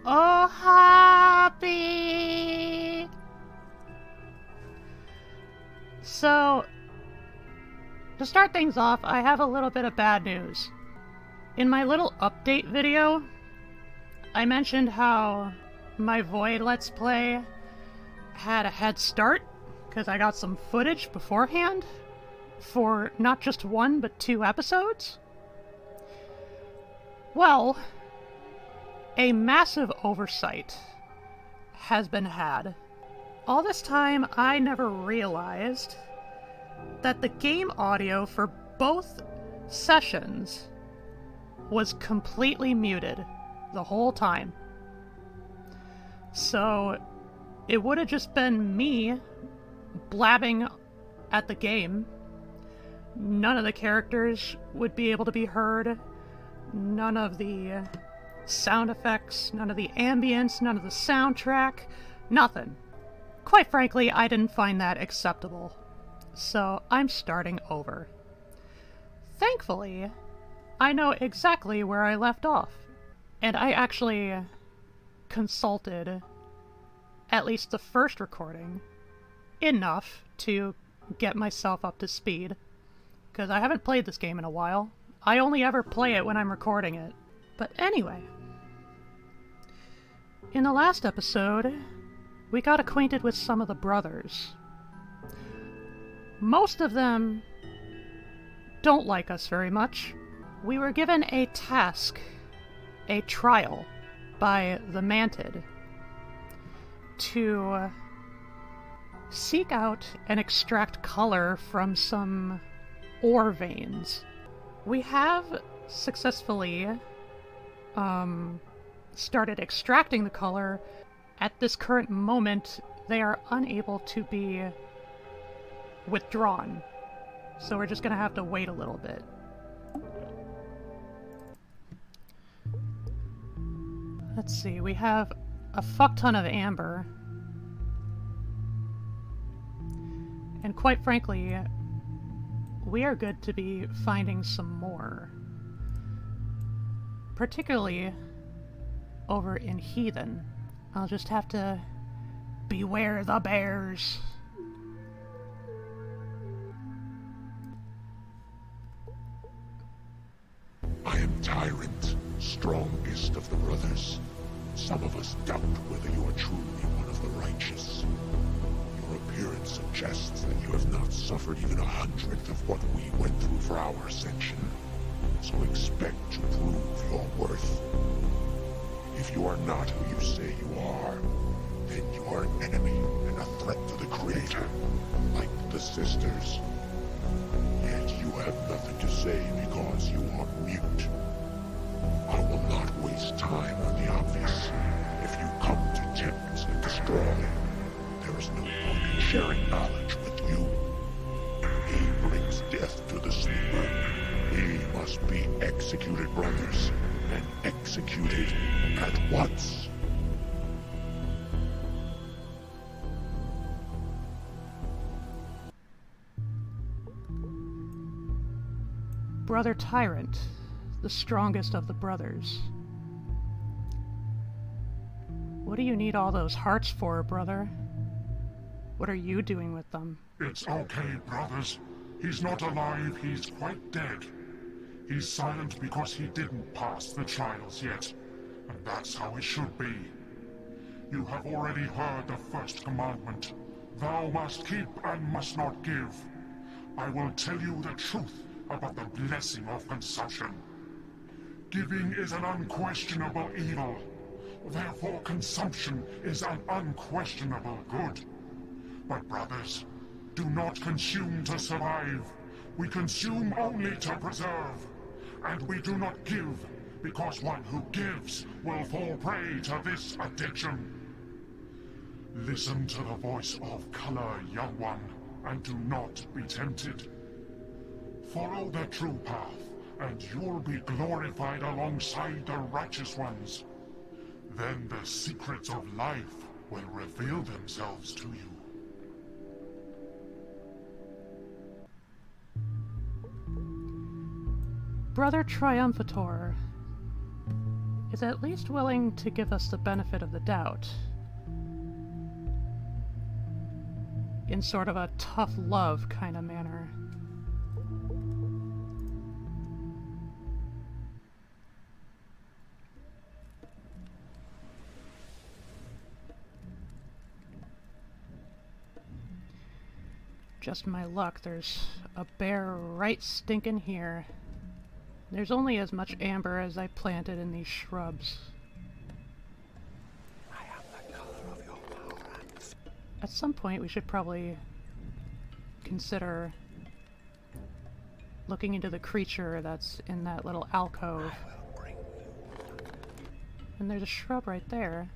Oh, happy! So, to start things off, I have a little bit of bad news. In my little update video, I mentioned how my Void Let's Play had a head start, because I got some footage beforehand for not just one, but 2 episodes. Well, a massive oversight has been had. All this time, I never realized that the game audio for both sessions was completely muted the whole time. So it would have just been me blabbing at the game. None of the characters would be able to be heard. None of the sound effects, none of the ambience, none of the soundtrack, nothing. Quite frankly, I didn't find that acceptable. So I'm starting over. Thankfully, I know exactly where I left off. And I actually consulted at least the first recording enough to get myself up to speed. Because I haven't played this game in a while. I only ever play it when I'm recording it. But anyway, in the last episode, we got acquainted with some of the brothers. Most of them don't like us very much. We were given a task, a trial, by the Mantid to seek out and extract color from some ore veins. We have successfully started extracting the color. At this current moment, they are unable to be withdrawn. So we're just gonna have to wait a little bit. Let's see, we have a fuck ton of amber. And quite frankly, we are good to be finding some more. Particularly over in Heathen. I'll just have to beware the bears. I am Tyrant, strongest of the brothers. Some of us doubt whether you are truly one of the righteous. Your appearance suggests that you have not suffered even 1/100th of what we went through for our ascension. So expect to prove your worth. If you are not who you say you are, then you are an enemy and a threat to the Creator, like the sisters. Yet you have nothing to say because you are mute. I will not waste time on the obvious. If you come to tempt and destroy, there is no point in sharing knowledge with you. He brings death to the sleeper. He must be executed, brothers, and executed at once. Brother Tyrant, the strongest of the brothers. What do you need all those hearts for, brother? What are you doing with them? It's okay, brothers. He's not alive, he's quite dead. He's silent because he didn't pass the trials yet, and that's how it should be. You have already heard the first commandment. Thou must keep and must not give. I will tell you the truth about the blessing of consumption. Giving is an unquestionable evil. Therefore, consumption is an unquestionable good. But brothers, do not consume to survive. We consume only to preserve. And we do not give, because one who gives will fall prey to this addiction. Listen to the voice of color, young one, and do not be tempted. Follow the true path, and you'll be glorified alongside the righteous ones. Then the secrets of life will reveal themselves to you. Brother Triumphator, is at least willing to give us the benefit of the doubt. In sort of a tough love kind of manner. Just my luck, there's a bear right stinking here. There's only as much amber as I planted in these shrubs. I am the color of your power and... At some point we should probably consider looking into the creature that's in that little alcove. I will bring you. And there's a shrub right there.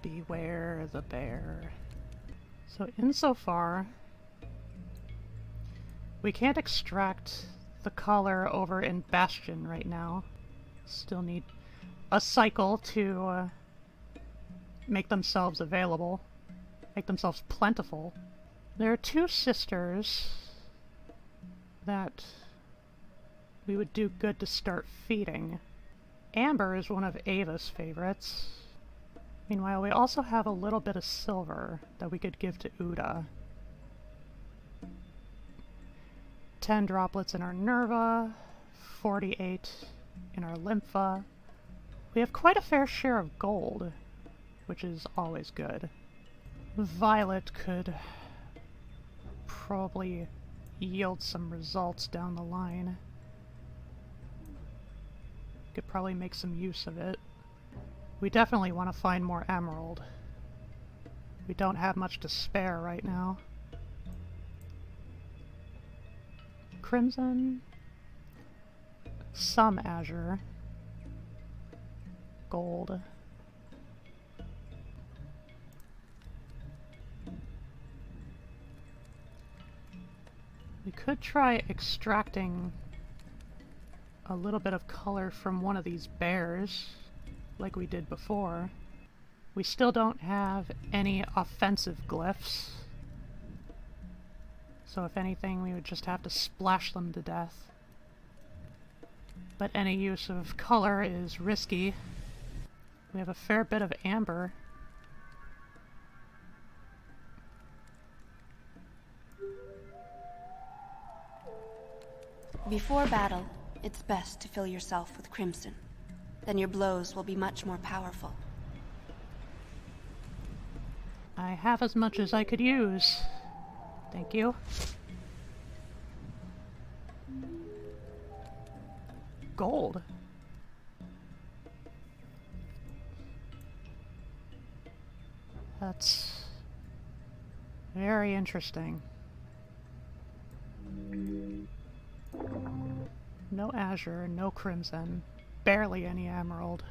Beware the bear. So insofar, we can't extract the collar over in Bastion right now. Still need a cycle to make themselves available, make themselves plentiful. There are two sisters that we would do good to start feeding. Amber is one of Ava's favorites. Meanwhile, we also have a little bit of silver that we could give to Uda. 10 droplets in our Nerva, 48 in our Lympha. We have quite a fair share of gold, which is always good. Violet could probably yield some results down the line. Could probably make some use of it. We definitely want to find more emerald. We don't have much to spare right now. Crimson. Some azure. Gold. We could try extracting a little bit of color from one of these bears, like we did before. We still don't have any offensive glyphs, so if anything we would just have to splash them to death. But any use of color is risky. We have a fair bit of amber. Before battle, it's best to fill yourself with crimson. Then your blows will be much more powerful. I have as much as I could use. Thank you. Gold. That's very interesting. No azure, no crimson, barely any emerald.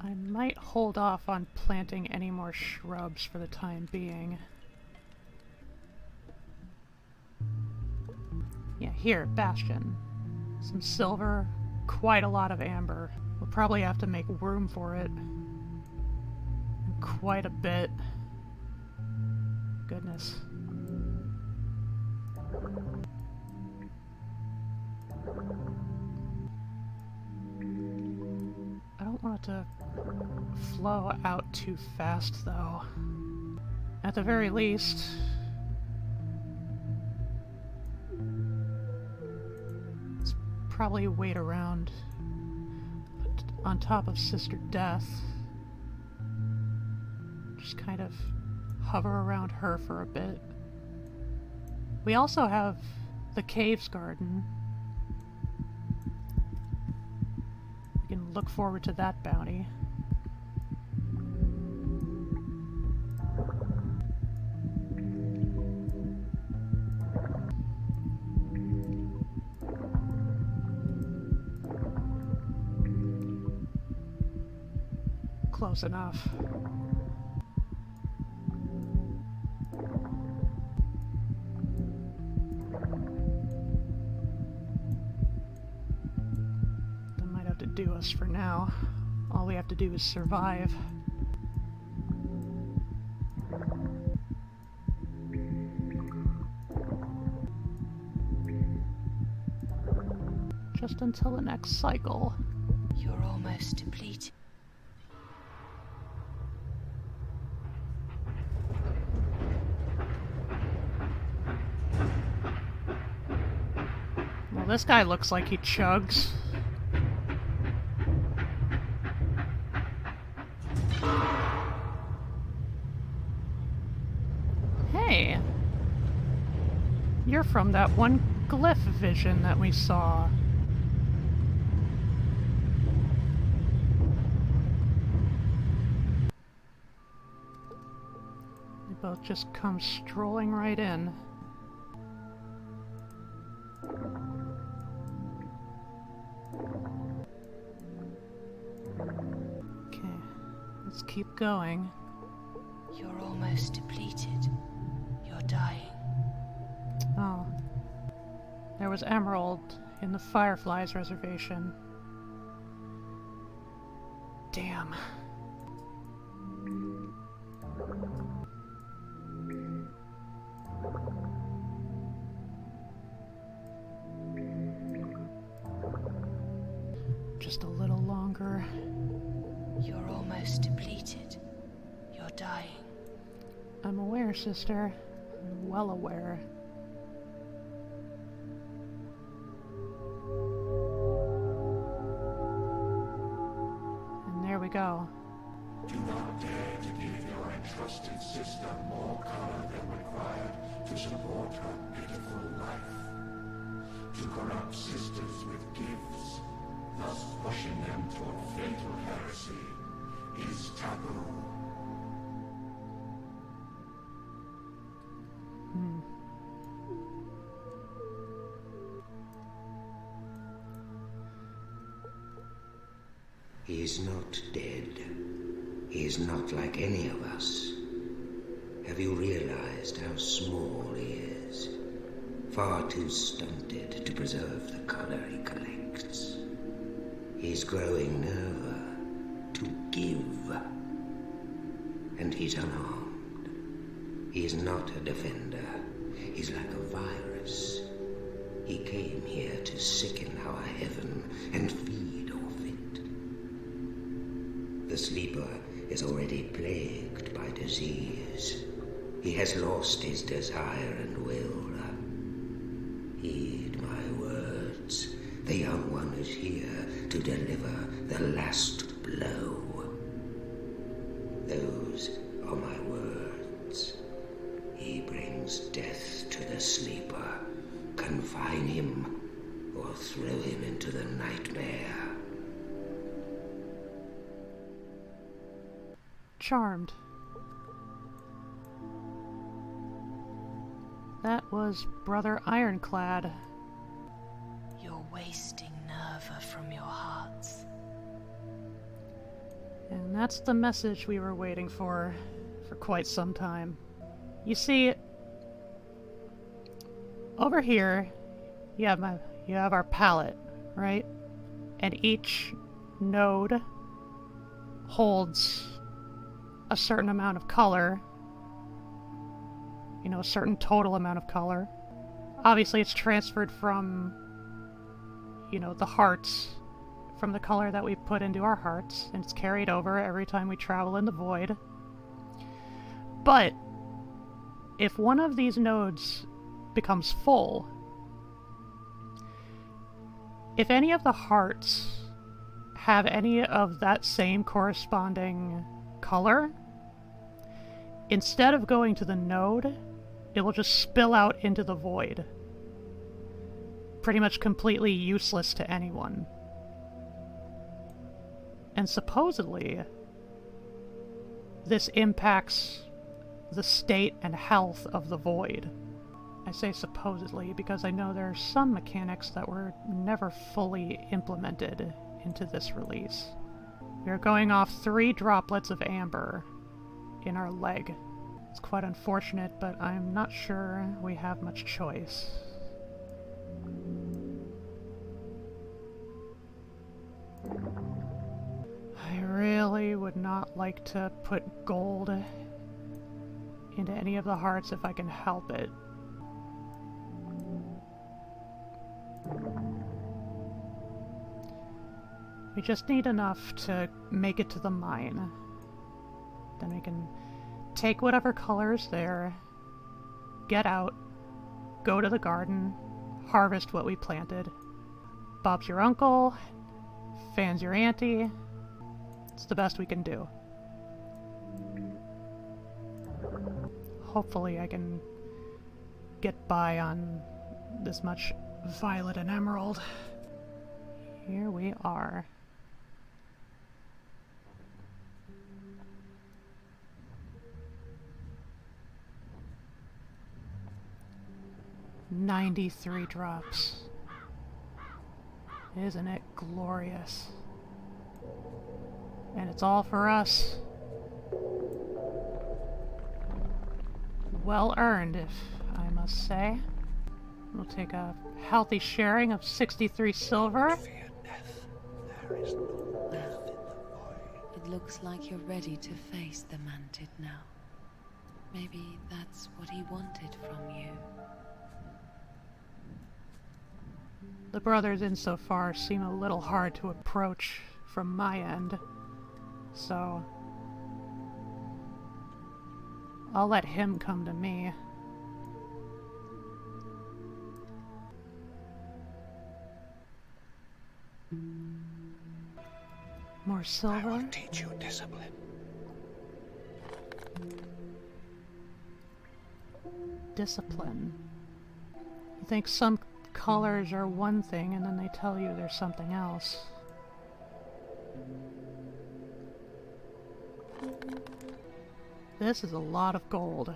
I might hold off on planting any more shrubs for the time being. Yeah, here, Bastion. Some silver, quite a lot of amber. We'll probably have to make room for it. And quite a bit. Goodness. I don't want it to flow out too fast, though. At the very least, let's probably wait around on top of Sister Death. Just kind of hover around her for a bit. We also have the Caves Garden. We can look forward to that bounty. close enough. That might have to do us for now. All we have to do is survive. Just until the next cycle. You're almost depleted. Well, this guy looks like he chugs. Hey! You're from that one glyph vision that we saw. They both just come strolling right in. Okay, let's keep going. You're almost depleted. You're dying. Oh. There was emerald in the Fireflies reservation. Damn. Just a little longer. You're almost depleted. You're dying. I'm aware, sister. I'm well aware. And there we go. Do not dare to give your entrusted sister more color than required to support her pitiful life. To corrupt sisters with gifts, thus pushing them toward fatal heresy, is taboo. He's not dead. He's not like any of us. Have you realized how small he is? Far too stunted to preserve the color he collects. He's growing nervous to give. And he's unarmed. He's not a defender. He's like a virus. He came here to sicken our heaven and feed off it. The sleeper is already plagued by disease. He has lost his desire and will. Heed my words. The young one is here to deliver the last blow. Those are my words. He brings death to the sleeper. Confine him or throw him into the nightmare. Charmed. That was Brother Ironclad. You're wasting Nerva from your hearts. And that's the message we were waiting for quite some time. You see, over here, you have our palette, right? And each node holds a certain amount of color. You know, a certain total amount of color. Obviously, it's transferred from, you know, the hearts, from the color that we put into our hearts, and it's carried over every time we travel in the void. But if one of these nodes becomes full, if any of the hearts have any of that same corresponding color, instead of going to the node, it will just spill out into the void. Pretty much completely useless to anyone. And supposedly, this impacts the state and health of the void. I say supposedly because I know there are some mechanics that were never fully implemented into this release. We are going off 3 droplets of amber in our leg. It's quite unfortunate, but I'm not sure we have much choice. I really would not like to put gold into any of the hearts if I can help it. We just need enough to make it to the mine. Then we can take whatever color is there, get out, go to the garden, harvest what we planted. Bob's your uncle, Fan's your auntie. It's the best we can do. Hopefully I can get by on this much violet and emerald. Here we are. $93 drops. Isn't it glorious? And it's all for us. Well earned, if I must say. We'll take a healthy sharing of 63 silver. Fear death. There is no death in the void. It looks like you're ready to face the Mantid now. Maybe that's what he wanted from you. The brothers insofar seem a little hard to approach from my end, so I'll let him come to me. More I silver? will teach you discipline. Discipline. You think some colors are one thing and then they tell you there's something else. This is a lot of gold.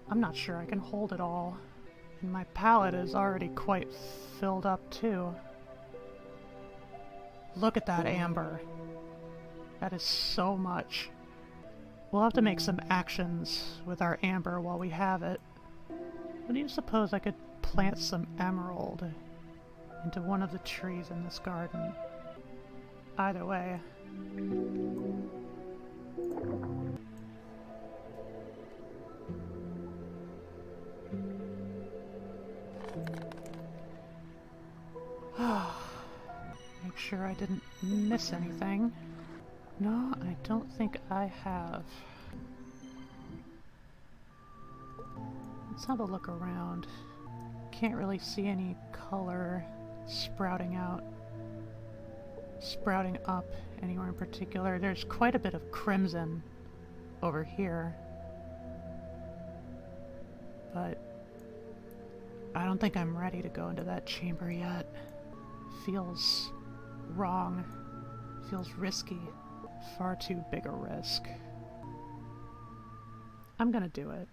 I'm not sure I can hold it all. And my palette is already quite filled up too. Look at that amber. That is so much. We'll have to make some actions with our amber while we have it. But do you suppose I could plant some emerald into one of the trees in this garden? Either way. Make sure I didn't miss anything. No, I don't think I have. Let's have a look around. Can't really see any color sprouting out, sprouting up anywhere in particular. There's quite a bit of crimson over here, but I don't think I'm ready to go into that chamber yet. Feels wrong. Feels risky. Far too big a risk. I'm gonna do it.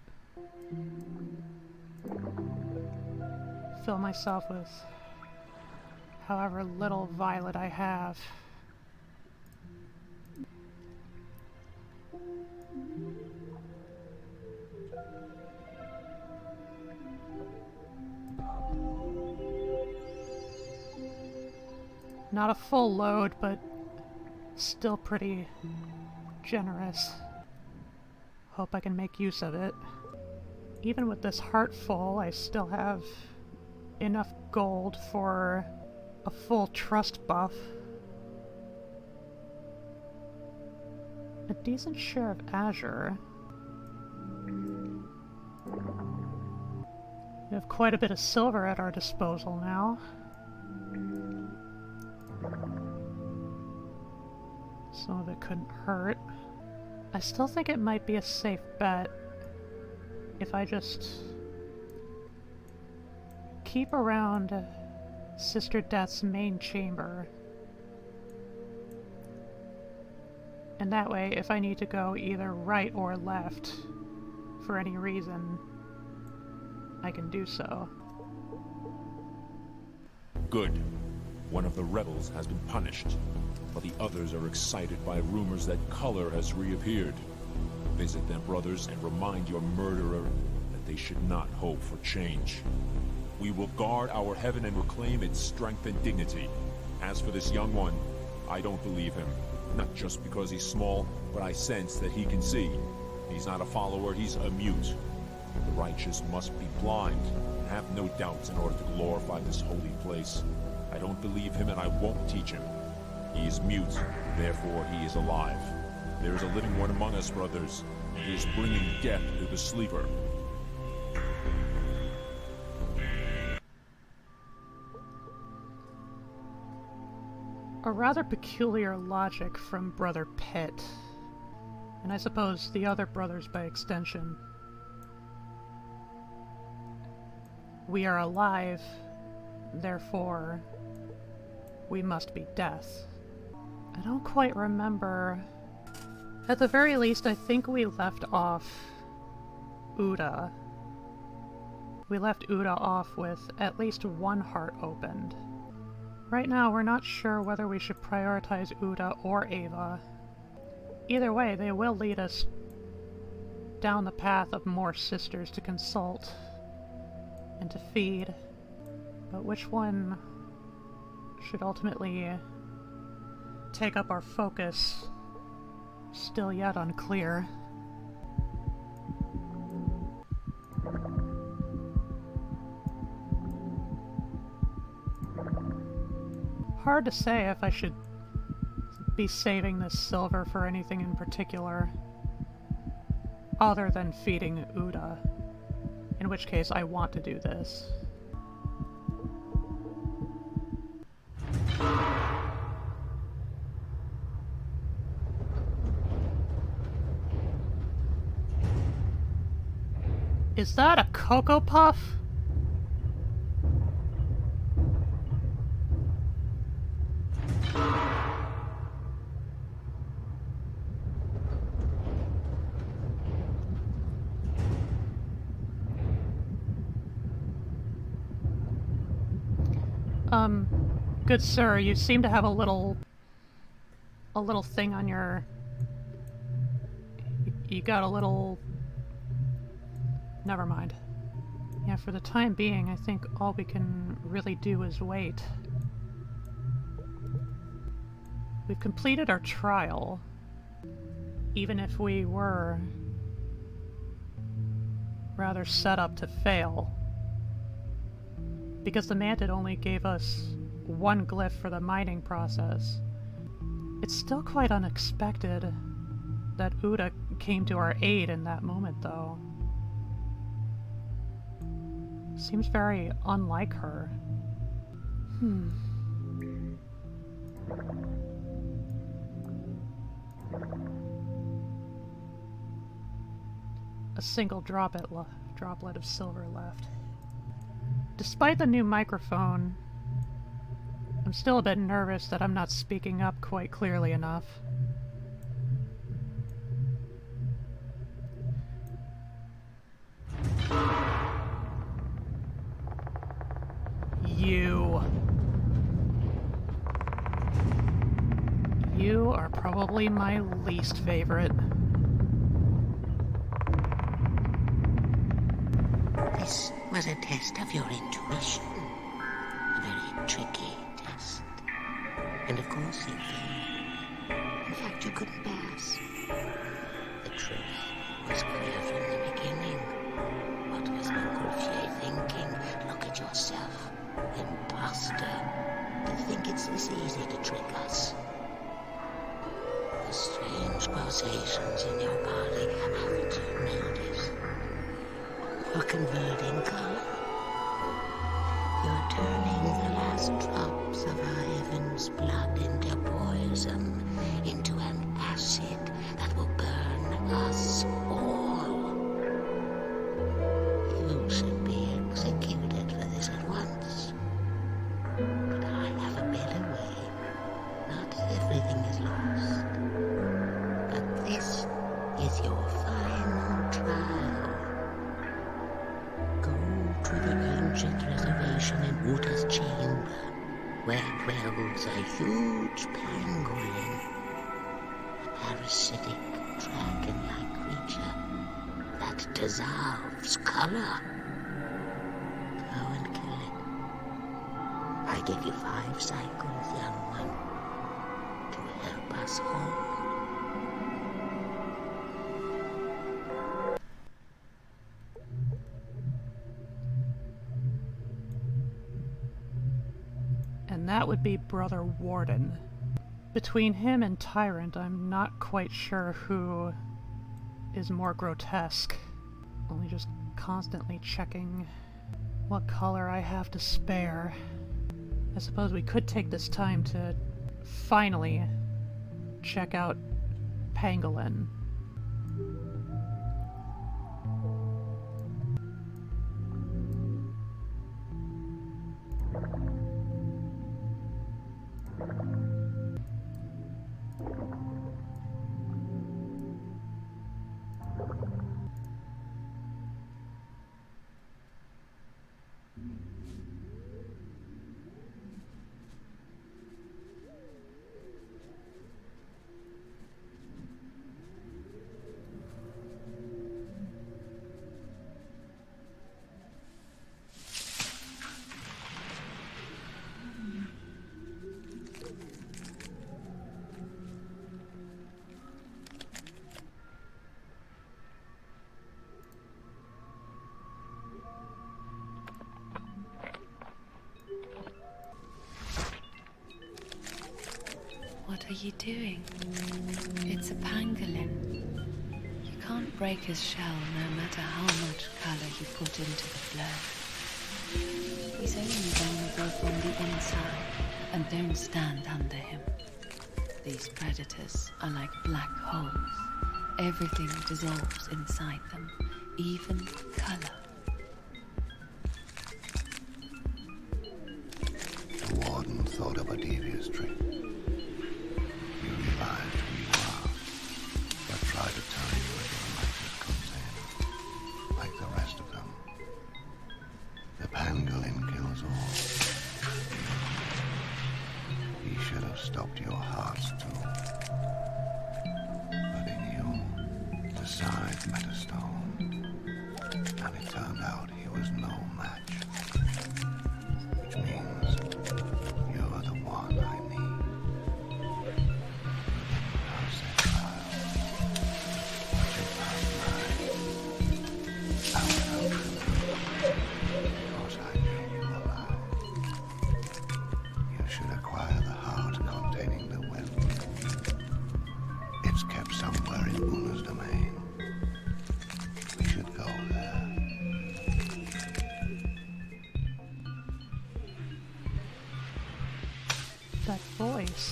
Fill myself with however little violet I have. Not a full load, but still pretty generous. Hope I can make use of it. Even with this heart full, I still have enough gold for a full trust buff. A decent share of azure. We have quite a bit of silver at our disposal now. Some of it couldn't hurt. I still think it might be a safe bet if I just keep around Sister Death's main chamber. And that way, if I need to go either right or left for any reason, I can do so. Good. One of the rebels has been punished, but the others are excited by rumors that color has reappeared. Visit them, brothers, and remind your murderer that they should not hope for change. We will guard our heaven and reclaim its strength and dignity. As for this young one, I don't believe him. Not just because he's small, but I sense that he can see. He's not a follower, he's a mute. The righteous must be blind, and have no doubts in order to glorify this holy place. I don't believe him, and I won't teach him. He is mute, therefore he is alive. There is a living one among us, brothers, and he is bringing death to the sleeper. A rather peculiar logic from Brother Pitt, and I suppose the other brothers by extension. We are alive, therefore we must be death. I don't quite remember. At the very least, I think we left off Uda. We left Uda off with at least one heart opened. Right now, we're not sure whether we should prioritize Uda or Ava. Either way, they will lead us down the path of more sisters to consult and to feed. But which one should ultimately take up our focus? Still yet unclear. Hard to say if I should be saving this silver for anything in particular, other than feeding Uda, in which case I want to do this. Is that a Cocoa Puff? Good sir, you seem to have a little thing on your... You got a little... Never mind. Yeah, for the time being, I think all we can really do is wait. We've completed our trial, even if we were rather set up to fail, because the Mantid only gave us one glyph for the mining process. It's still quite unexpected that Uda came to our aid in that moment, though. Seems very unlike her. A single droplet of silver left. Despite the new microphone, I'm still a bit nervous that I'm not speaking up quite clearly enough. You are probably my least favorite. This was a test of your intuition. A very tricky test. And of course you failed. In fact, you couldn't pass. The truth was clear from the beginning. What was Uncle thinking? Look at yourself. Imposter. To think it's this easy to trick us. The strange pulsations in your body, haven't you noticed? You're converting color. You're turning the last drops of Ivan's blood into poison, into an acid that will burn us all. You should be executed for this at once. But I have a better way. Not everything is lost. But this is your final trial. Go to the ancient reservation in Uta's chamber where dwells a huge pangolin, a parasitic dragon-like creature that dissolves color. Go and kill it. I give you 5 cycles, young one, to help us all. And that would be Brother Warden. Between him and Tyrant, I'm not quite sure who is more grotesque. Only just constantly checking what color I have to spare. I suppose we could take this time to finally check out Pangolin. What are you doing? It's a pangolin. You can't break his shell no matter how much color you put into the flow. He's only vulnerable from the inside, and don't stand under him. These predators are like black holes. Everything dissolves inside them, even color. The Warden thought of a devious trick. You realized who you are, but tried to turn you into a righteous content, like the rest of them. The pangolin kills all. He should have stopped your hearts too. But in you, the scythe met a stone, and it turned out he was no match. Which means you're the one I need. How's that child? Watching past mine. I will help you. Because I made you alive. You should acquire the heart containing the will. It's kept somewhere in Una's domain. We should go there. That voice.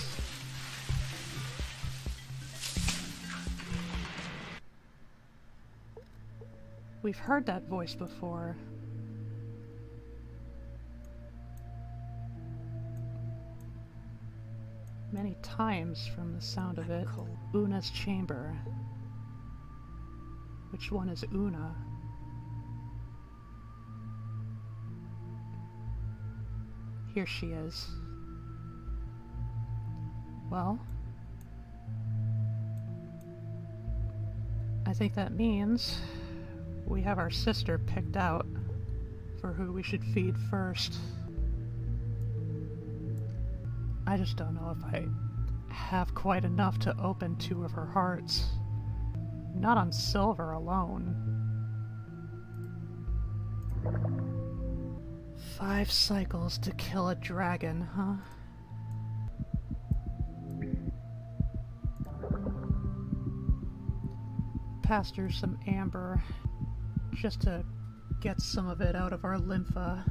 We've heard that voice before. Many times from the sound of it. Una's chamber. Which one is Una? Here she is. Well, I think that means we have our sister picked out for who we should feed first. I just don't know if I have quite enough to open 2 of her hearts. Not on silver alone. 5 cycles to kill a dragon, huh? Passed her some amber just to get some of it out of our lympha.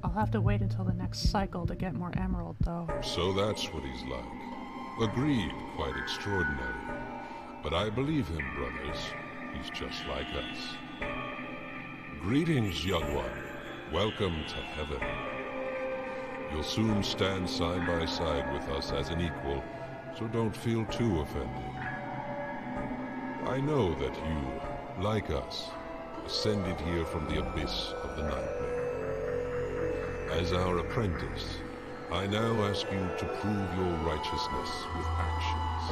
I'll have to wait until the next cycle to get more emerald, though. So that's what he's like. Agreed, quite extraordinary. But I believe him, brothers. He's just like us. Greetings, young one. Welcome to heaven. You'll soon stand side by side with us as an equal, so don't feel too offended. I know that you, like us, ascended here from the abyss of the nightmare. As our apprentice, I now ask you to prove your righteousness with actions.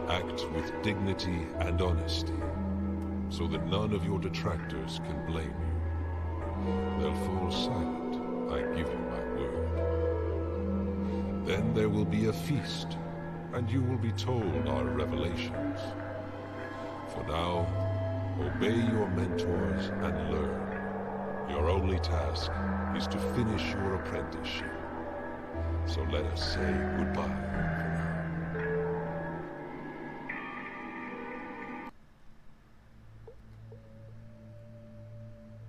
Act with dignity and honesty, so that none of your detractors can blame you. They'll fall silent, I give you my word. Then there will be a feast, and you will be told our revelations. For now, obey your mentors and learn. Your only task is to finish your apprenticeship. So let us say goodbye for now.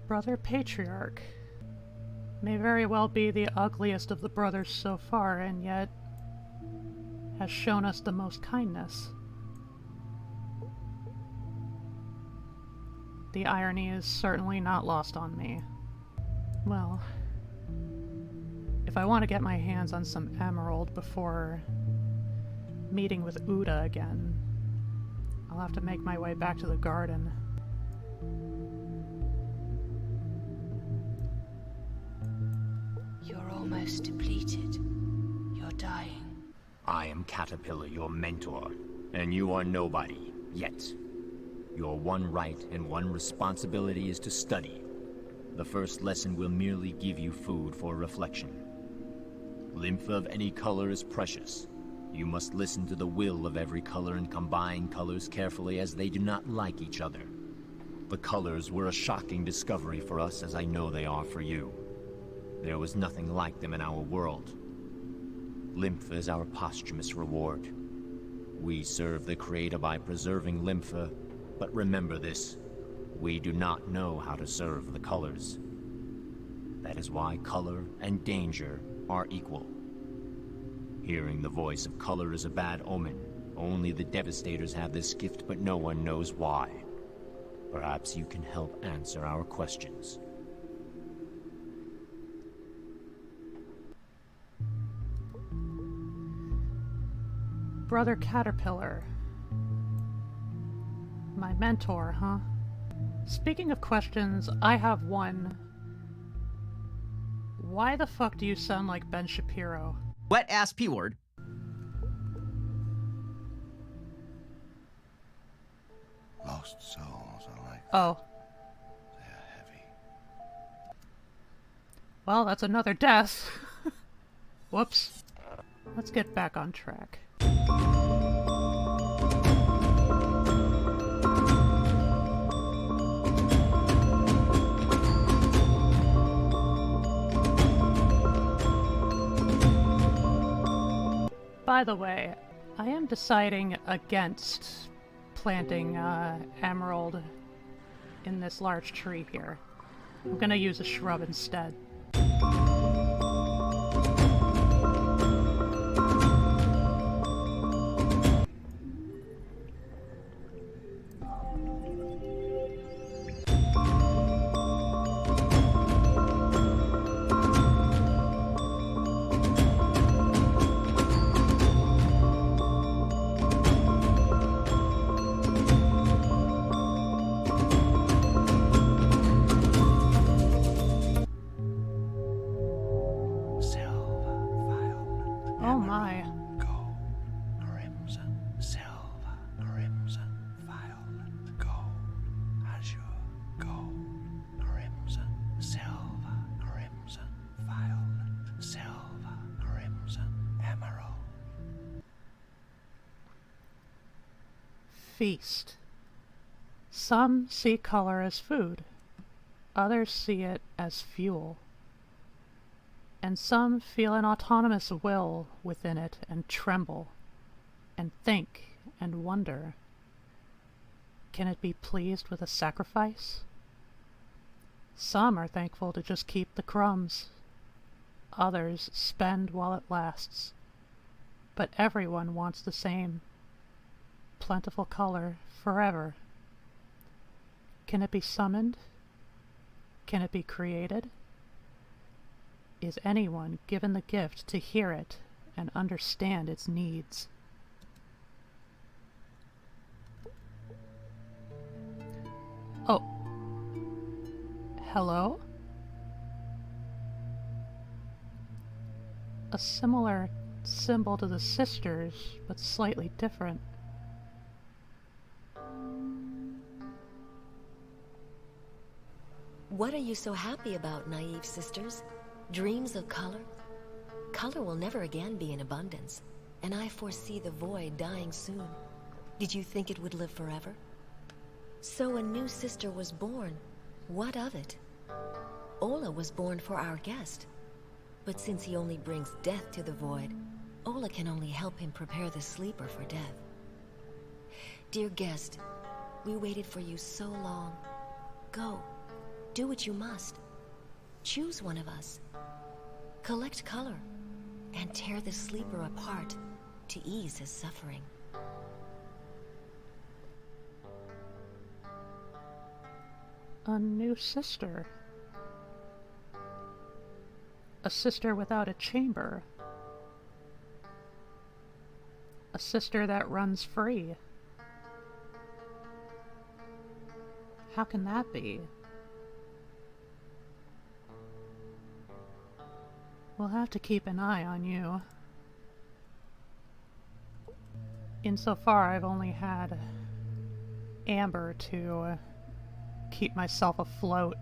Brother Patriarch may very well be the ugliest of the brothers so far, and yet has shown us the most kindness. The irony is certainly not lost on me. Well, if I want to get my hands on some emerald before meeting with Uda again, I'll have to make my way back to the garden. You're almost depleted. You're dying. I am Caterpillar, your mentor, and you are nobody, yet. Your one right and one responsibility is to study. The first lesson will merely give you food for reflection. Lymph of any color is precious. You must listen to the will of every color and combine colors carefully, as they do not like each other. The colors were a shocking discovery for us, as I know they are for you. There was nothing like them in our world. Lymph is our posthumous reward. We serve the Creator by preserving Lympha, but remember this, we do not know how to serve the colors. That is why color and danger are equal. Hearing the voice of color is a bad omen. Only the Devastators have this gift, but no one knows why. Perhaps you can help answer our questions. Brother Caterpillar. My mentor, huh? Speaking of questions, I have one. Why the fuck do you sound like Ben Shapiro? Wet ass P-word. Lost souls are like Oh. they're heavy. Well, that's another death. Whoops. Let's get back on track. By the way, I am deciding against planting emerald in this large tree here. I'm gonna use a shrub instead. Oh my. Gold, crimson, silver, crimson, violet, gold, azure, gold, crimson, silver, crimson, violet, silver, crimson, emerald. Feast. Some see color as food, others see it as fuel. And some feel an autonomous will within it and tremble, and think and wonder. Can it be pleased with a sacrifice? Some are thankful to just keep the crumbs. Others spend while it lasts. But everyone wants the same. Plentiful color forever. Can it be summoned? Can it be created? Is anyone given the gift to hear it and understand its needs? Oh. Hello? A similar symbol to the sisters, but slightly different. What are you so happy about, naive sisters? Dreams of color? Color will never again be in abundance, and I foresee the void dying soon. Did you think it would live forever? So a new sister was born. What of it? Ola was born for our guest. But since he only brings death to the void, Ola can only help him prepare the sleeper for death. Dear guest, we waited for you so long. Go. Do what you must. Choose one of us. Collect color, and tear the sleeper apart to ease his suffering. A new sister. A sister without a chamber. A sister that runs free. How can that be? We'll have to keep an eye on you. Insofar, I've only had amber to keep myself afloat.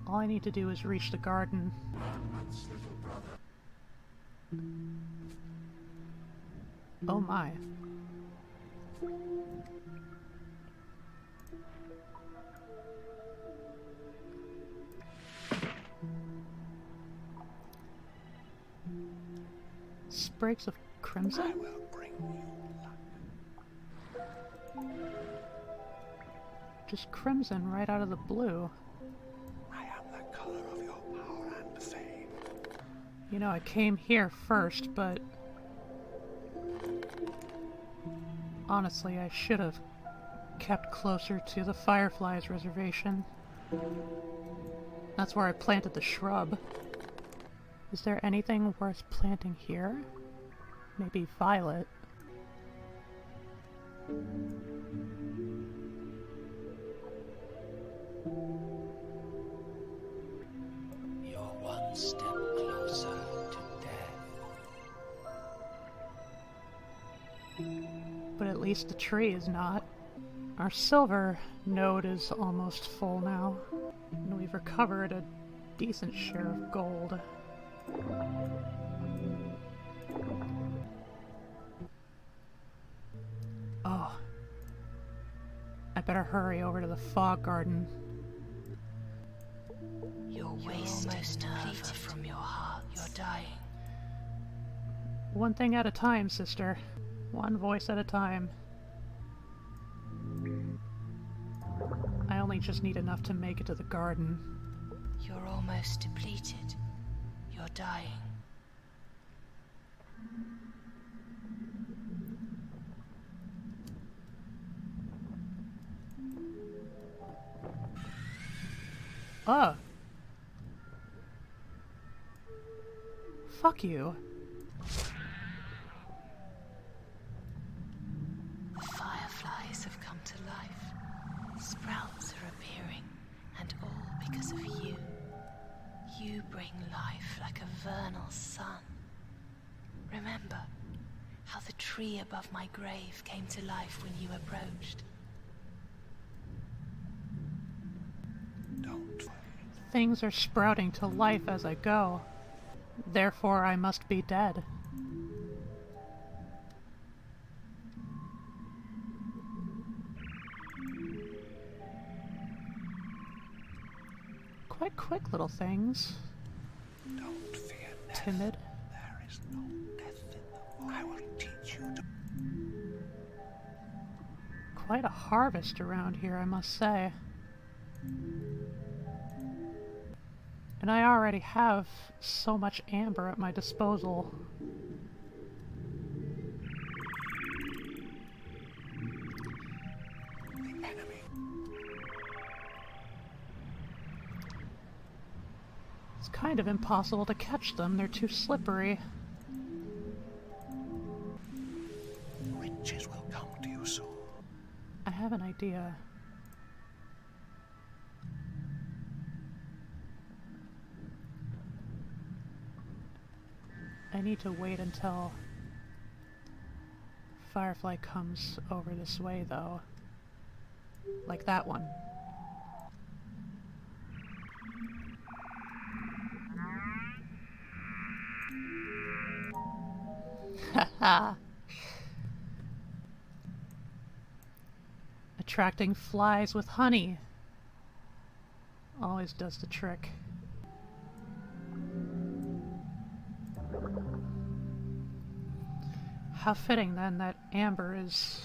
All I need to do is reach the garden. Oh my. Sprigs of crimson? I will bring you luck. Just crimson right out of the blue. I am the color of your power and fame. You know, I came here first, but honestly, I should have kept closer to the Fireflies reservation. That's where I planted the shrub. Is there anything worth planting here? Maybe violet. You're one step closer to death. But at least the tree is not. Our silver node is almost full now, and we've recovered a decent share of gold. Oh. I better hurry over to the fog garden. You're wasting nerve from your heart. You're dying. One thing at a time, sister. One voice at a time. I only just need enough to make it to the garden. You're almost depleted. You're dying. Ugh. Fuck you. The fireflies have come to life. Sprouts are appearing, and all because of you. You bring life like a vernal sun. Remember how the tree above my grave came to life when you approached. Don't. Things are sprouting to life as I go. Therefore, I must be dead. Quite quick little things. Don't fear death. Timid. There is no death in the void. I will teach you to. Quite a harvest around here, I must say. And I already have so much amber at my disposal. The enemy. It's kind of impossible to catch them, they're too slippery. Riches will come to you soon. I have an idea. I need to wait until Firefly comes over this way, though. Like that one. Haha! Attracting flies with honey always does the trick. How fitting then that amber is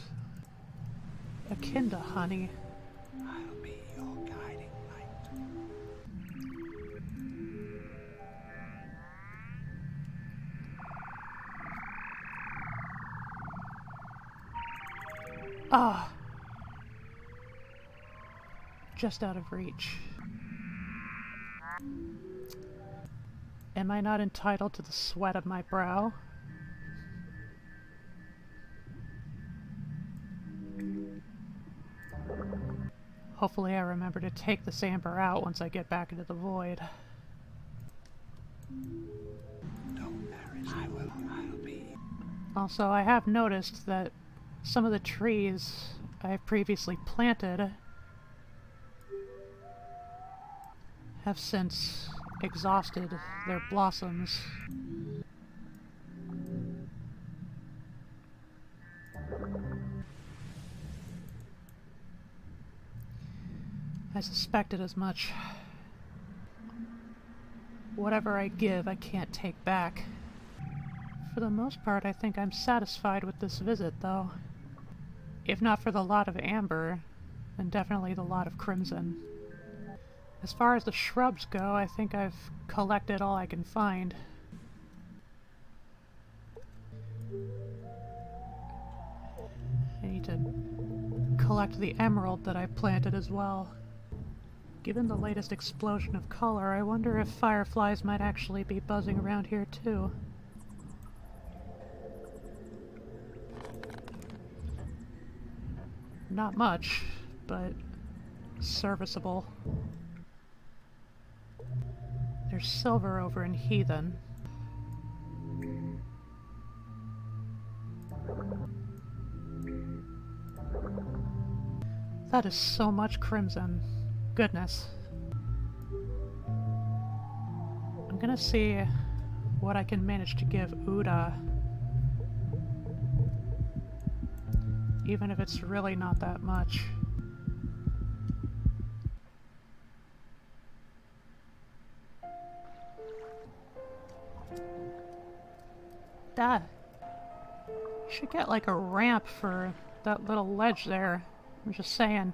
akin to honey. I'll be your guiding light. Ah! Just out of reach. Am I not entitled to the sweat of my brow? Hopefully I remember to take this amber out once I get back into the void. Don't perish. I'll be. Also, I have noticed that some of the trees I've previously planted have since exhausted their blossoms. I suspected as much. Whatever I give, I can't take back. For the most part, I think I'm satisfied with this visit, though. If not for the lot of amber, then definitely the lot of crimson. As far as the shrubs go, I think I've collected all I can find. I need to collect the emerald that I planted as well. Given the latest explosion of color, I wonder if fireflies might actually be buzzing around here too. Not much, but serviceable. There's silver over in Heathen. That is so much crimson. Goodness. I'm gonna see what I can manage to give Uda. Even if it's really not that much. That should get like a ramp for that little ledge there. I'm just saying.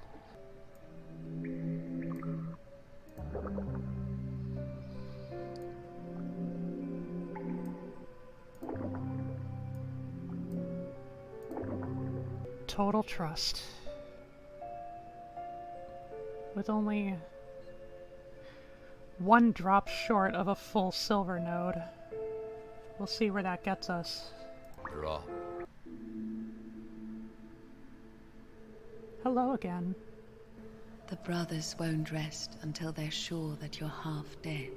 Total trust. With only one drop short of a full silver node. We'll see where that gets us. Draw. Hello again. The brothers won't rest until they're sure that you're half dead.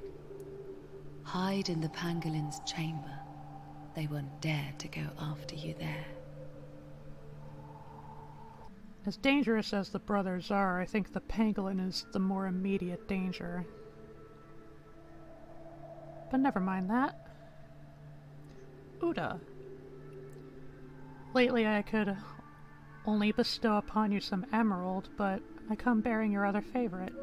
Hide in the pangolin's chamber. They won't dare to go after you there. As dangerous as the brothers are, I think the pangolin is the more immediate danger. But never mind that. Uda. Lately I could only bestow upon you some emerald, but I come bearing your other favorite.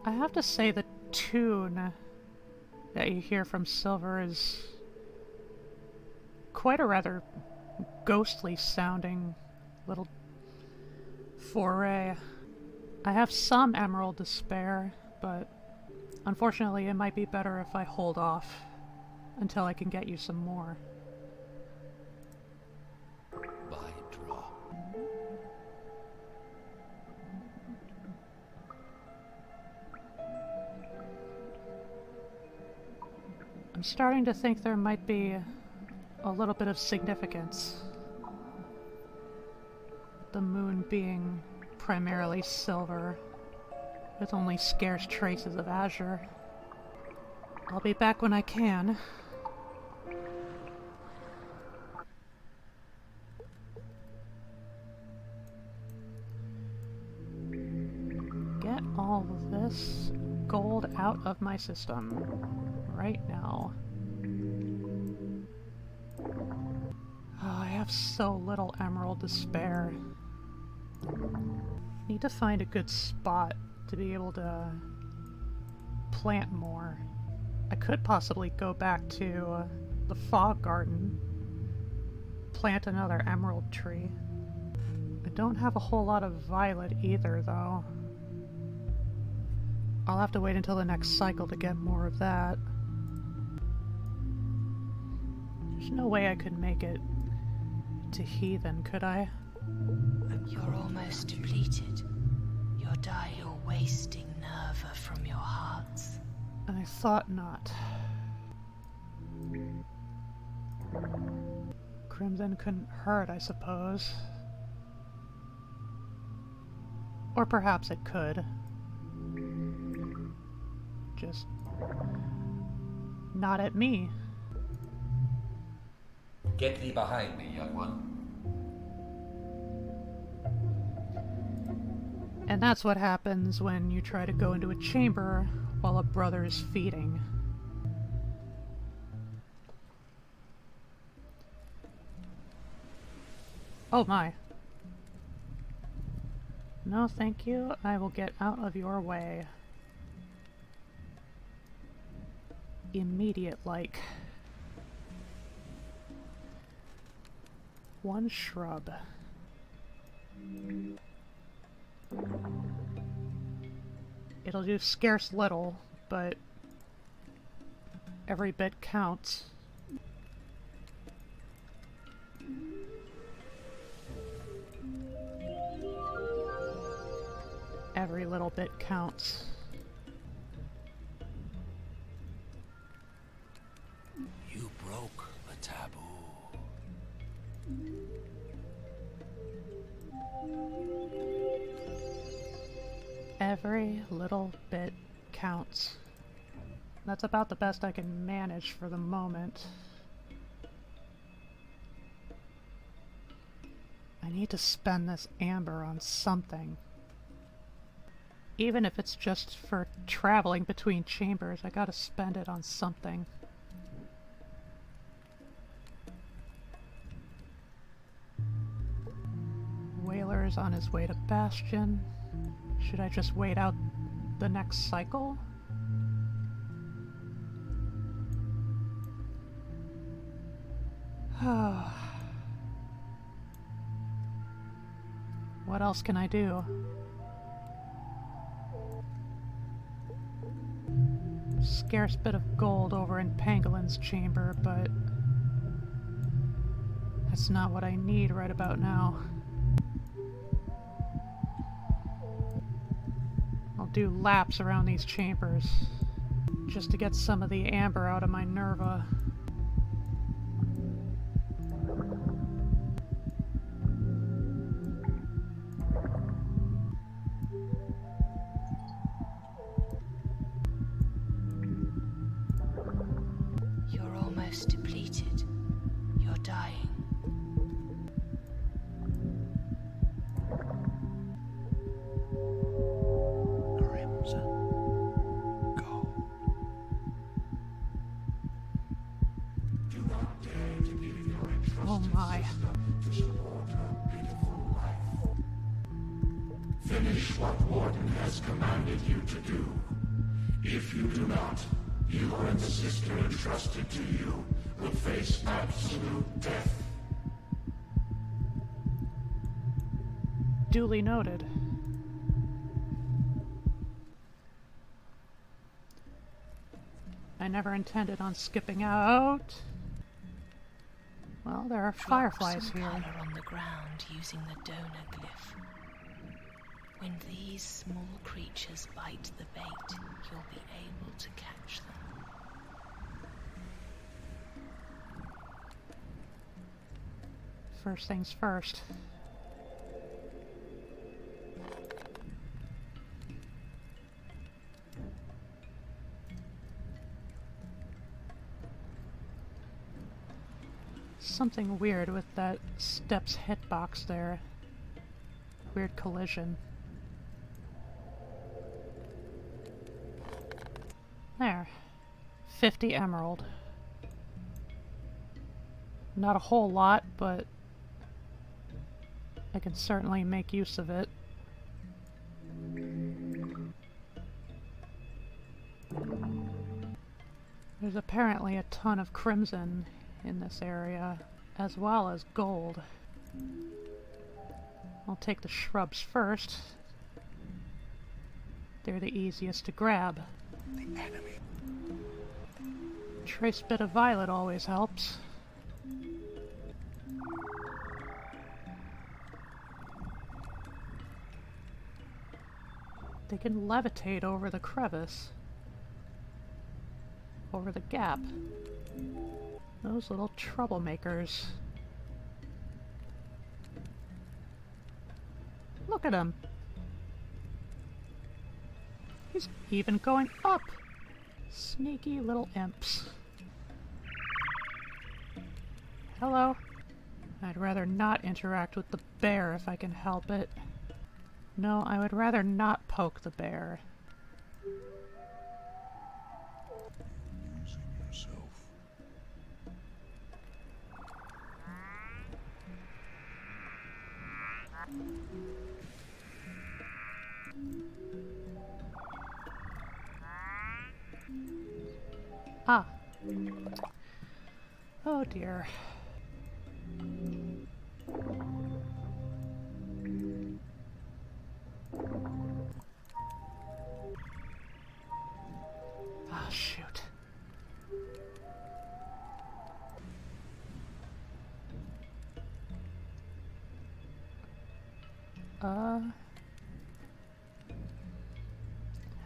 I have to say the tune that you hear from Silver is quite a rather ghostly sounding little foray. I have some emerald to spare, but unfortunately it might be better if I hold off until I can get you some more. By draw. starting to think there might be a little bit of significance. The moon being primarily silver, with only scarce traces of azure. I'll be back when I can. Get all of this gold out of my system right now. Oh, I have so little emerald to spare. Need to find a good spot to be able to plant more. I could possibly go back to the fog garden, plant another emerald tree. I don't have a whole lot of violet either, though. I'll have to wait until the next cycle to get more of that. There's no way I could make it to Heathen, could I? You're almost depleted. You're wasting nerva from your hearts. I thought not. Crimson couldn't hurt, I suppose. Or perhaps it could. Just not at me. Get thee behind me, young one. And that's what happens when you try to go into a chamber while a brother is feeding. Oh my. No, thank you. I will get out of your way. Immediate-like. One shrub. It'll do scarce little, but every bit counts. Every little bit counts. You broke a taboo. Every little bit counts. That's about the best I can manage for the moment. I need to spend this amber on something. Even if it's just for traveling between chambers, I gotta spend it on something. Whaler's on his way to Bastion. Should I just wait out the next cycle? What else can I do? Scarce bit of gold over in Pangolin's chamber, but that's not what I need right about now. I'll do laps around these chambers just to get some of the amber out of my nerva. You're almost depleted. You're dying. Oh my. Finish what Warden has commanded you to do. If you do not, you and the sister entrusted to you will face absolute death. Duly noted. I never intended on skipping out. Well, there are fireflies some here. color on the ground using the donor glyph. When these small creatures bite the bait, you'll be able to catch them. First things first. Something weird with that steps hitbox there. Weird collision. There. 50 emerald. Not a whole lot, but I can certainly make use of it. There's apparently a ton of crimson in this area, as well as gold. I'll take the shrubs first. They're the easiest to grab. The enemy. Trace bit of violet always helps. They can levitate over the crevice. Over the gap. Those little troublemakers. Look at him. He's even going up. Sneaky little imps. Hello. I'd rather not interact with the bear if I can help it. No, I would rather not poke the bear. Losing yourself. Ah. Oh dear. Ah, shoot.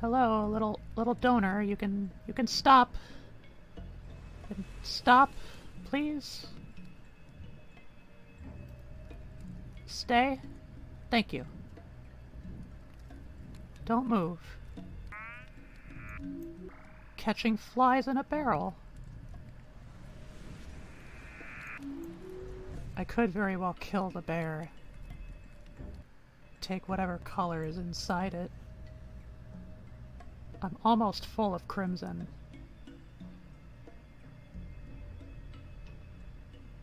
Hello, little donor. You can stop. You can stop, please. Stay. Thank you. Don't move. Catching flies in a barrel. I could very well kill the bear. Take whatever color is inside it. I'm almost full of crimson.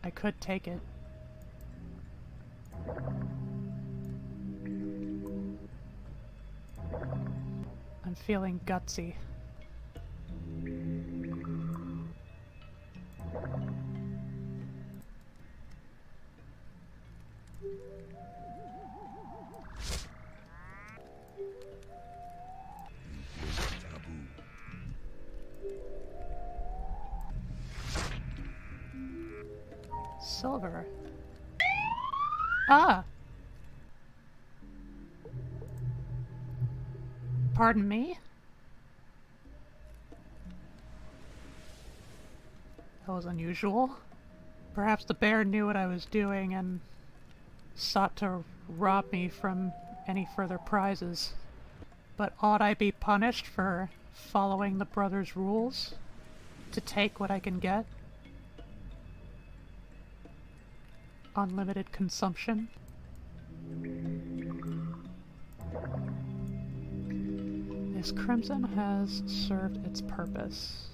I could take it. I'm feeling gutsy. Silver. Ah! Pardon me? That was unusual. Perhaps the bear knew what I was doing and sought to rob me from any further prizes. But ought I be punished for following the brothers' rules? To take what I can get? Unlimited consumption? This crimson has served its purpose.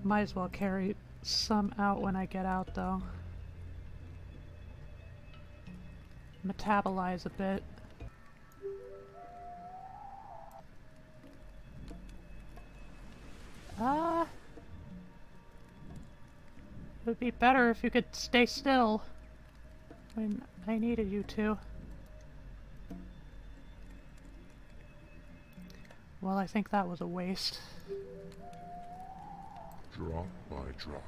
Might as well carry some out when I get out, though. Metabolize a bit. It would be better if you could stay still when I needed you to. Well, I think that was a waste. Drop by drop.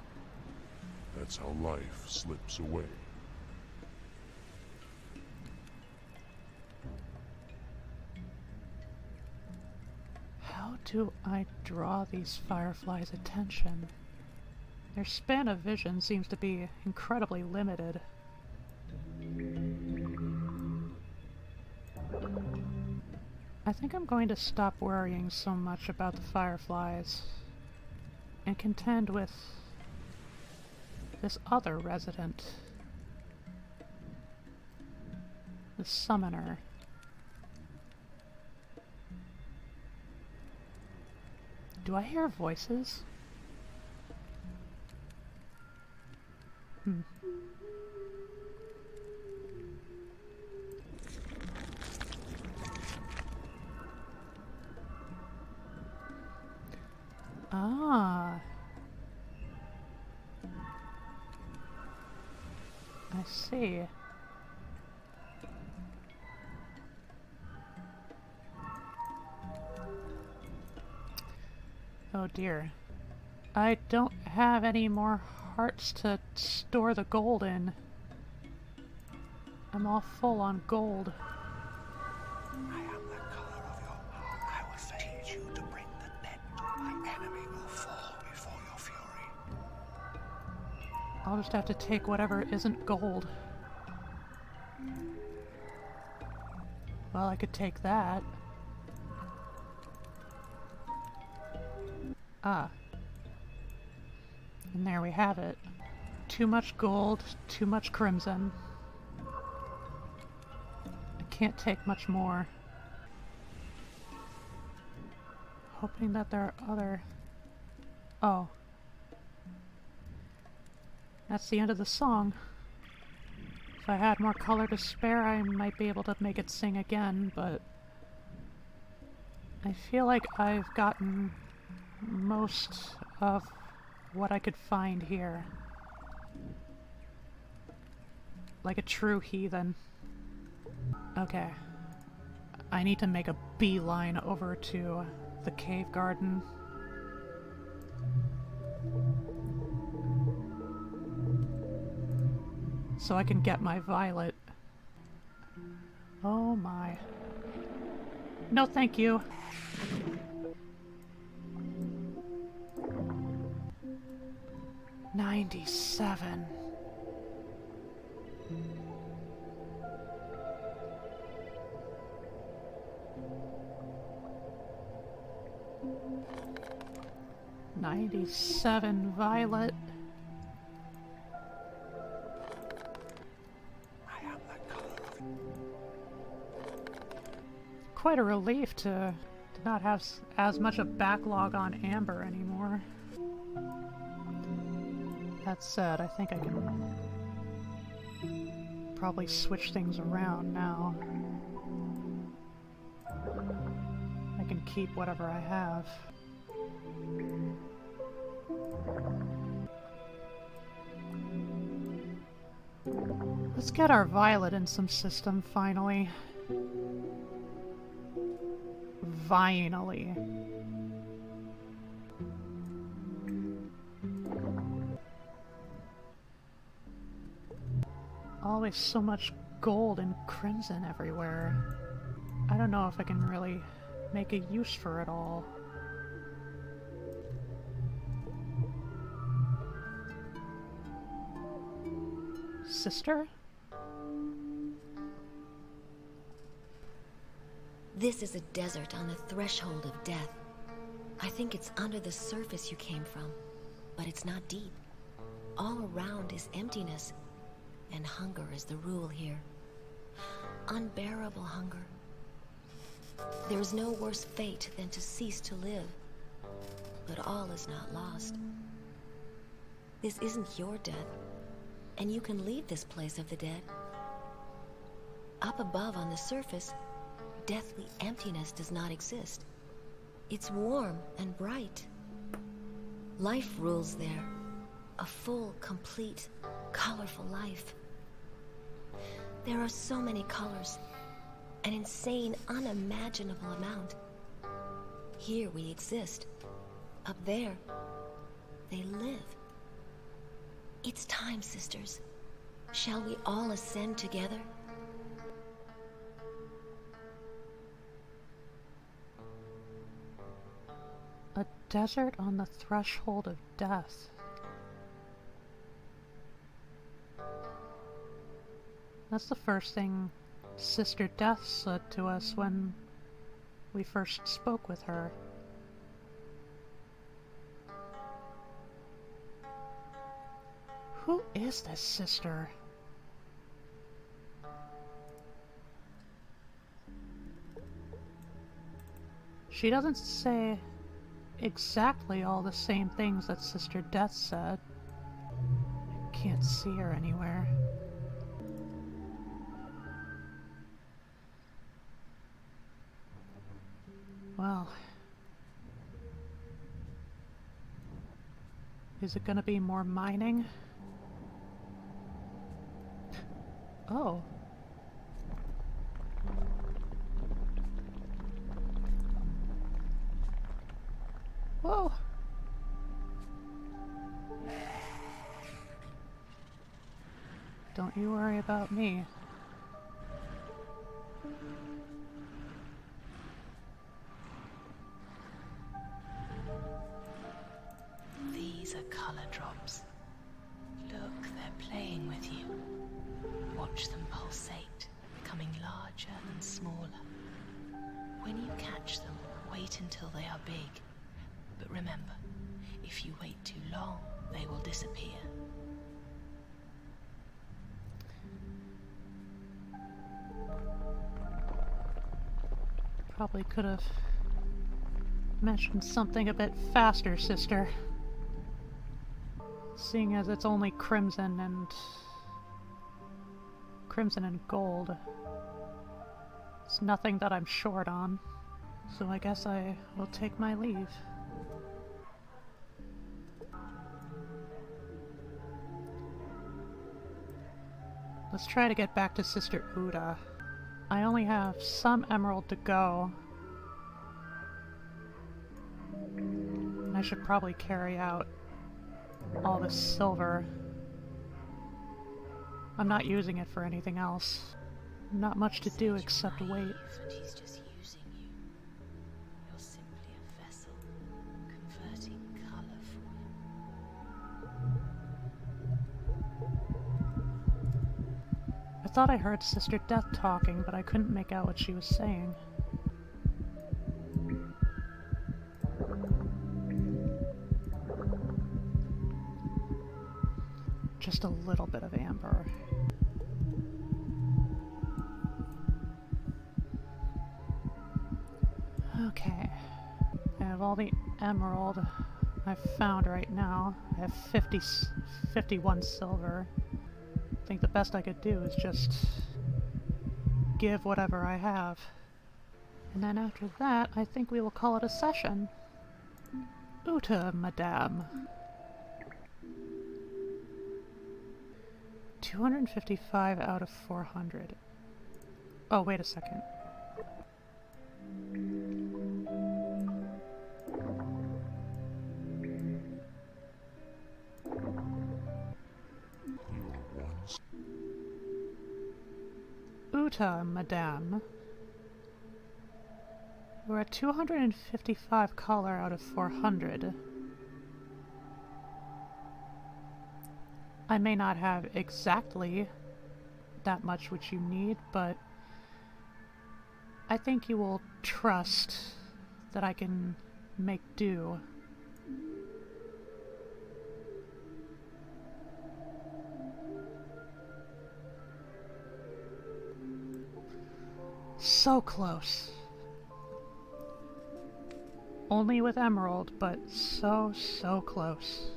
That's how life slips away. How do I draw these fireflies' attention? Their span of vision seems to be incredibly limited. I think I'm going to stop worrying so much about the fireflies and contend with this other resident, the summoner. Do I hear voices? Ah. I see. Oh dear. I don't have any more hearts to store the gold in. I'm all full on gold. I am the color of your heart. I will teach you to bring the dead. My enemy will fall before your fury. I'll just have to take whatever isn't gold. Well, I could take that. Ah. And there we have it. Too much gold, too much crimson. I can't take much more. Hoping that there are other... Oh. That's the end of the song. If I had more color to spare, I might be able to make it sing again, but... I feel like I've gotten most of what I could find here. Like a true heathen. Okay. I need to make a beeline over to the cave garden. So I can get my violet. Oh my. No thank you. $97. $97 violet. I am the color of it. Quite a relief to not have as much a backlog on amber anymore. That said, I think I can probably switch things around now. I can keep whatever I have. Let's get our violet in some system finally. Finally. Always so much gold and crimson everywhere. I don't know if I can really make a use for it all. Sister? This is a desert on the threshold of death. I think it's under the surface you came from, but it's not deep. All around is emptiness, and hunger is the rule here. Unbearable hunger. There is no worse fate than to cease to live, but all is not lost. This isn't your death, and you can leave this place of the dead. Up above on the surface, deathly emptiness does not exist. It's warm and bright. Life rules there. A full, complete, colorful life. There are so many colors. An insane, unimaginable amount. Here we exist. Up there, they live. It's time, sisters. Shall we all ascend together? A desert on the threshold of death. That's the first thing Sister Death said to us when we first spoke with her. Who is this sister? She doesn't say exactly all the same things that Sister Death said. I can't see her anywhere. Well, is it gonna be more mining? Oh. Whoa. Don't you worry about me. These are color drops. Look, they're playing with you. Watch them pulsate, becoming larger and smaller. When you catch them, wait until they are big. But remember, if you wait too long, they will disappear. Probably could have mentioned something a bit faster, sister. Seeing as it's only crimson and gold. It's nothing that I'm short on. So I guess I will take my leave. Let's try to get back to Sister Uda. I only have some emerald to go. And I should probably carry out all this silver. I'm not using it for anything else. Not much to do except wait. And he's just using you. You're simply a vessel, converting color for him. I thought I heard Sister Death talking, but I couldn't make out what she was saying. Just a little bit of amber. Okay. I have all the emerald I've found right now. I have 51 silver. I think the best I could do is just give whatever I have. And then after that, I think we will call it a session. Uta, madame. 255 out of 400. Oh, wait a second. Uta, madame. We're at 255 color out of 400. I may not have exactly that much which you need, but I think you will trust that I can make do. So close. Only with emerald, but so close.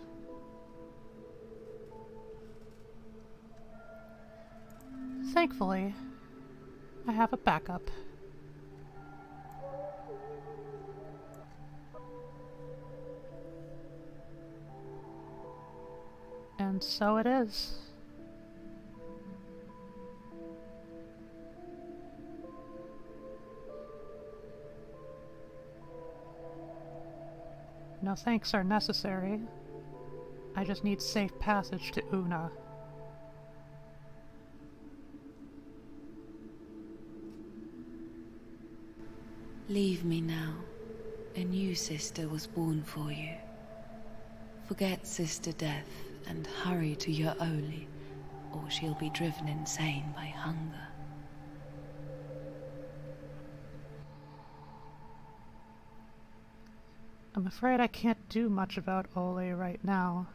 Thankfully, I have a backup. And so it is. No thanks are necessary. I just need safe passage to Una. Leave me now. A new sister was born for you. Forget Sister Death and hurry to your Oli. or she'll be driven insane by hunger. I'm afraid I can't do much about Ole right now.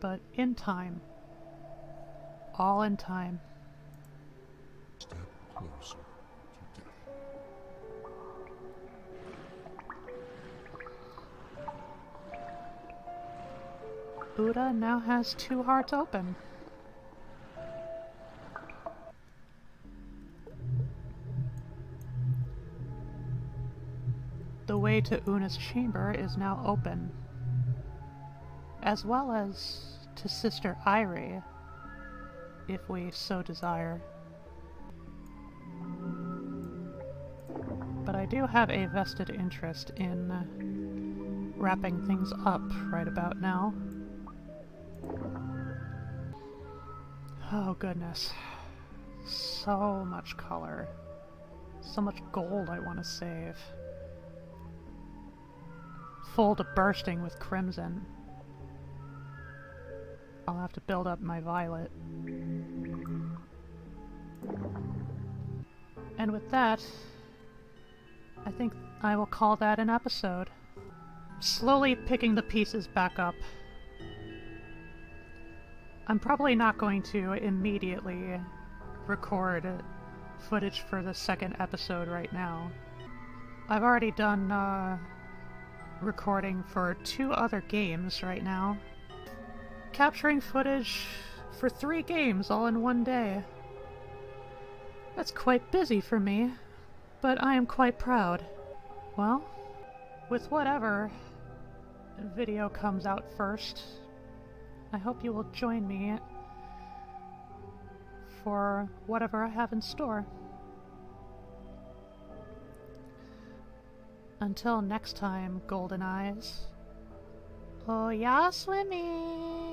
But in time. All in time. Step closer to death. Uda now has 2 hearts open. The way to Una's chamber is now open, as well as to Sister Irie, if we so desire. But I do have a vested interest in wrapping things up right about now. Oh goodness. So much color. So much gold I want to save. Full to bursting with crimson. I'll have to build up my violet. And with that, I think I will call that an episode. Slowly picking the pieces back up. I'm probably not going to immediately record footage for the second episode right now. I've already done recording for 2 other games right now. Capturing footage for 3 games all in one day. That's quite busy for me, but I am quite proud. Well, with whatever video comes out first, I hope you will join me for whatever I have in store. Until next time, Golden Eyes. Oh yeah, swimming!